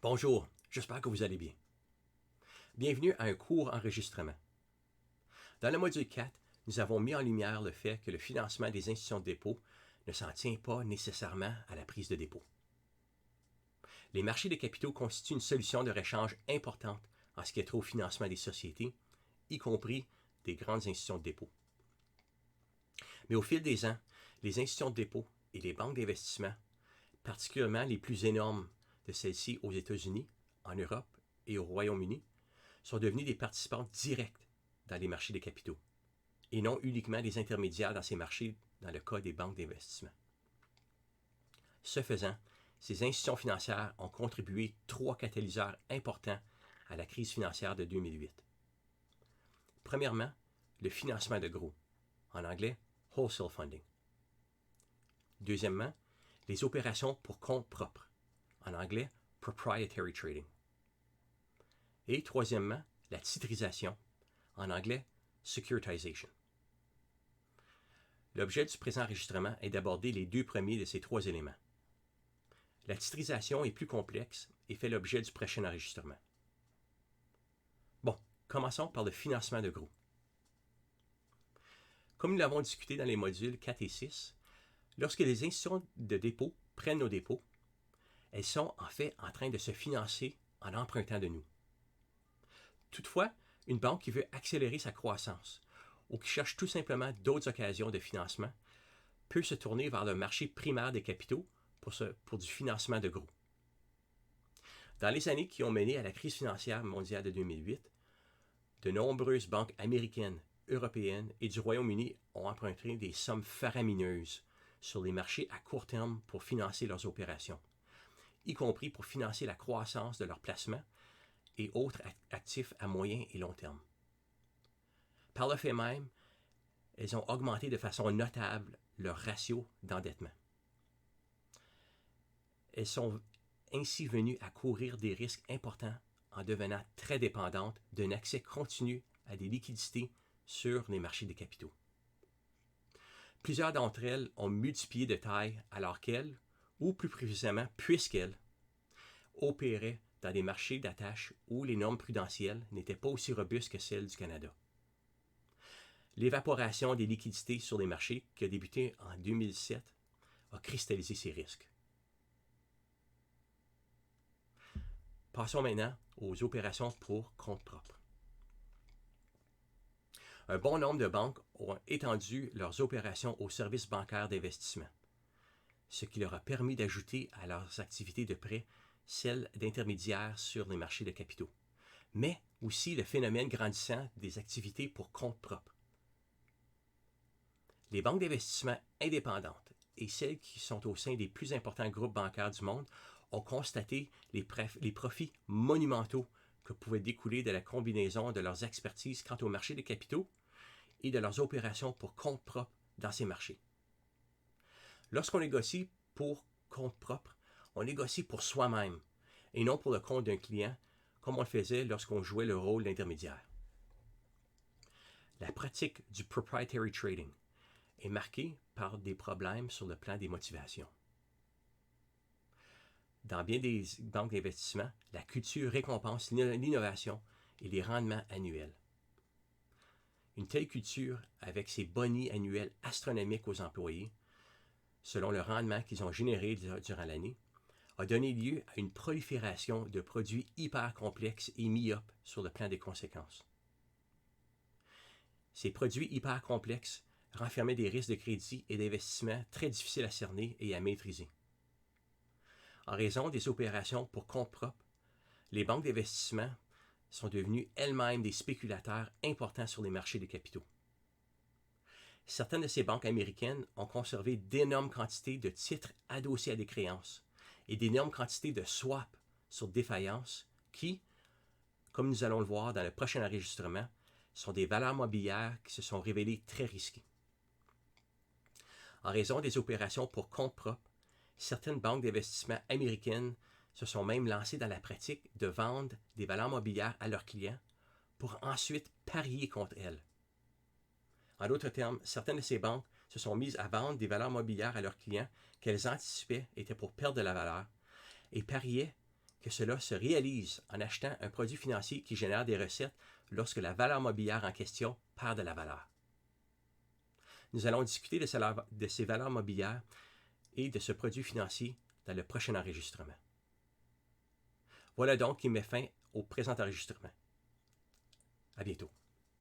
Bonjour, j'espère que vous allez bien. Bienvenue à un court enregistrement. Dans le module 4, nous avons mis en lumière le fait que le financement des institutions de dépôt ne s'en tient pas nécessairement à la prise de dépôt. Les marchés de capitaux constituent une solution de rechange importante en ce qui est trait au financement des sociétés, y compris des grandes institutions de dépôt. Mais au fil des ans, les institutions de dépôt et les banques d'investissement, particulièrement les plus énormes de celles-ci aux États-Unis, en Europe et au Royaume-Uni, sont devenus des participants directs dans les marchés des capitaux, et non uniquement des intermédiaires dans ces marchés dans le cas des banques d'investissement. Ce faisant, ces institutions financières ont contribué 3 catalyseurs importants à la crise financière de 2008. Premièrement, le financement de gros, en anglais wholesale funding. Deuxièmement, les opérations pour compte propre, en anglais proprietary trading. Et troisièmement, la titrisation, en anglais securitization. L'objet du présent enregistrement est d'aborder les 2 premiers de ces 3 éléments. La titrisation est plus complexe et fait l'objet du prochain enregistrement. Bon, commençons par le financement de gros. Comme nous l'avons discuté dans les modules 4 et 6, lorsque les institutions de dépôt prennent nos dépôts, elles sont en fait en train de se financer en empruntant de nous. Toutefois, une banque qui veut accélérer sa croissance ou qui cherche tout simplement d'autres occasions de financement peut se tourner vers le marché primaire des capitaux pour du financement de gros. Dans les années qui ont mené à la crise financière mondiale de 2008, de nombreuses banques américaines, européennes et du Royaume-Uni ont emprunté des sommes faramineuses sur les marchés à court terme pour financer leurs opérations, y compris pour financer la croissance de leurs placements et autres actifs à moyen et long terme. Par le fait même, elles ont augmenté de façon notable leur ratio d'endettement. Elles sont ainsi venues à courir des risques importants en devenant très dépendantes d'un accès continu à des liquidités sur les marchés des capitaux. Plusieurs d'entre elles ont multiplié de taille alors qu'elles, ou plus précisément puisqu'elles, opéraient dans des marchés d'attache où les normes prudentielles n'étaient pas aussi robustes que celles du Canada. L'évaporation des liquidités sur les marchés, qui a débuté en 2007, a cristallisé ces risques. Passons maintenant aux opérations pour compte propre. Un bon nombre de banques ont étendu leurs opérations aux services bancaires d'investissement, ce qui leur a permis d'ajouter à leurs activités de prêt celles d'intermédiaires sur les marchés de capitaux, mais aussi le phénomène grandissant des activités pour compte propre. Les banques d'investissement indépendantes et celles qui sont au sein des plus importants groupes bancaires du monde ont constaté les profits monumentaux que pouvaient découler de la combinaison de leurs expertises quant au marché des capitaux et de leurs opérations pour compte propre dans ces marchés. Lorsqu'on négocie pour compte propre, on négocie pour soi-même et non pour le compte d'un client, comme on le faisait lorsqu'on jouait le rôle d'intermédiaire. La pratique du proprietary trading est marquée par des problèmes sur le plan des motivations. Dans bien des banques d'investissement, la culture récompense l'innovation et les rendements annuels. Une telle culture, avec ses bonnies annuels astronomiques aux employés, selon le rendement qu'ils ont généré durant l'année, a donné lieu à une prolifération de produits hyper complexes et myopes sur le plan des conséquences. Ces produits hyper complexes renfermaient des risques de crédit et d'investissement très difficiles à cerner et à maîtriser. En raison des opérations pour compte propre, les banques d'investissement sont devenues elles-mêmes des spéculateurs importants sur les marchés des capitaux. Certaines de ces banques américaines ont conservé d'énormes quantités de titres adossés à des créances et d'énormes quantités de swaps sur défaillance qui, comme nous allons le voir dans le prochain enregistrement, sont des valeurs mobilières qui se sont révélées très risquées. En raison des opérations pour compte propre, certaines banques d'investissement américaines se sont même lancées dans la pratique de vendre des valeurs mobilières à leurs clients pour ensuite parier contre elles. En d'autres termes, certaines de ces banques se sont mises à vendre des valeurs mobilières à leurs clients qu'elles anticipaient étaient pour perdre de la valeur et pariaient que cela se réalise en achetant un produit financier qui génère des recettes lorsque la valeur mobilière en question perd de la valeur. Nous allons discuter de ces valeurs mobilières et de ce produit financier dans le prochain enregistrement. Voilà donc qui met fin au présent enregistrement. À bientôt.